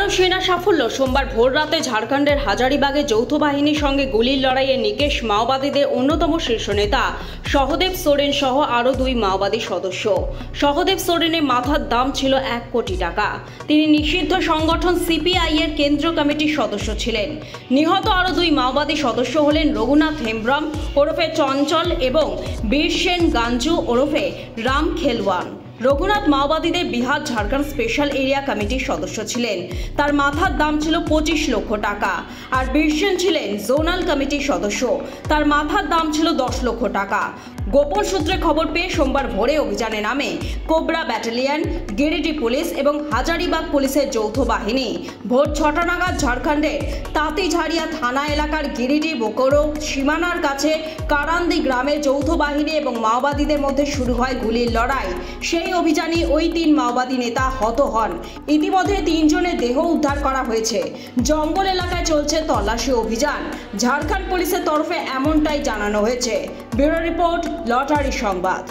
আবারও সেনা সাফল্য। সোমবার ভোররাতে ঝাড়খণ্ডের হাজারিবাগে যৌথ বাহিনীর সঙ্গে গুলির লড়াইয়ে নিকেশ মাওবাদীদের অন্যতম শীর্ষ নেতা সহদেব সোরেন সহ আরও 2 মাওবাদী সদস্য। সহদেব সোরেনের মাথার দাম ছিল 1 কোটি টাকা। তিনি নিষিদ্ধ সংগঠন সিপিআই এর কেন্দ্র কমিটির সদস্য ছিলেন। নিহত আরও 2 মাওবাদী সদস্য হলেন রঘুনাথ হেমব্রম ওরফে চঞ্চল এবং বীরসেন গাঞ্জু ওরফে রাম খেলওয়ান। রঘুনাথ মাওবাদীদের বিহার ঝাড়খণ্ড স্পেশাল এরিয়া কমিটির সদস্য ছিলেন। তার মাথার দাম ছিল 25 লক্ষ টাকা। আর বীরসেন ছিলেন জোনাল কমিটির সদস্য। তার মাথার দাম ছিল 10 লক্ষ টাকা। গোপন সূত্রে খবর পেয়ে সোমবার ভোরে অভিযানে নামে কোবরা ব্যাটালিয়ন, গিরিডি পুলিশ এবং হাজারিবাগ পুলিশের যৌথ বাহিনী। ভোর 6টা নাগাদ ঝাড়খণ্ডের তাঁতিঝাড়িয়া থানা এলাকার গিরিডি বোকোরো সীমানার কাছে কারান্দি গ্রামে যৌথ বাহিনী এবং মাওবাদীদের মধ্যে শুরু হয় গুলির লড়াই। সেই অভিযানে ওই 3 মাওবাদী নেতা হত হন। ইতিমধ্যে 3 জনের দেহ উদ্ধার করা হয়েছে। জঙ্গল এলাকায় চলছে তল্লাশি অভিযান। ঝাড়খণ্ড পুলিশের তরফে এমনটাই জানানো হয়েছে। ব্যুরো রিপোর্ট, লটারি সংবাদ।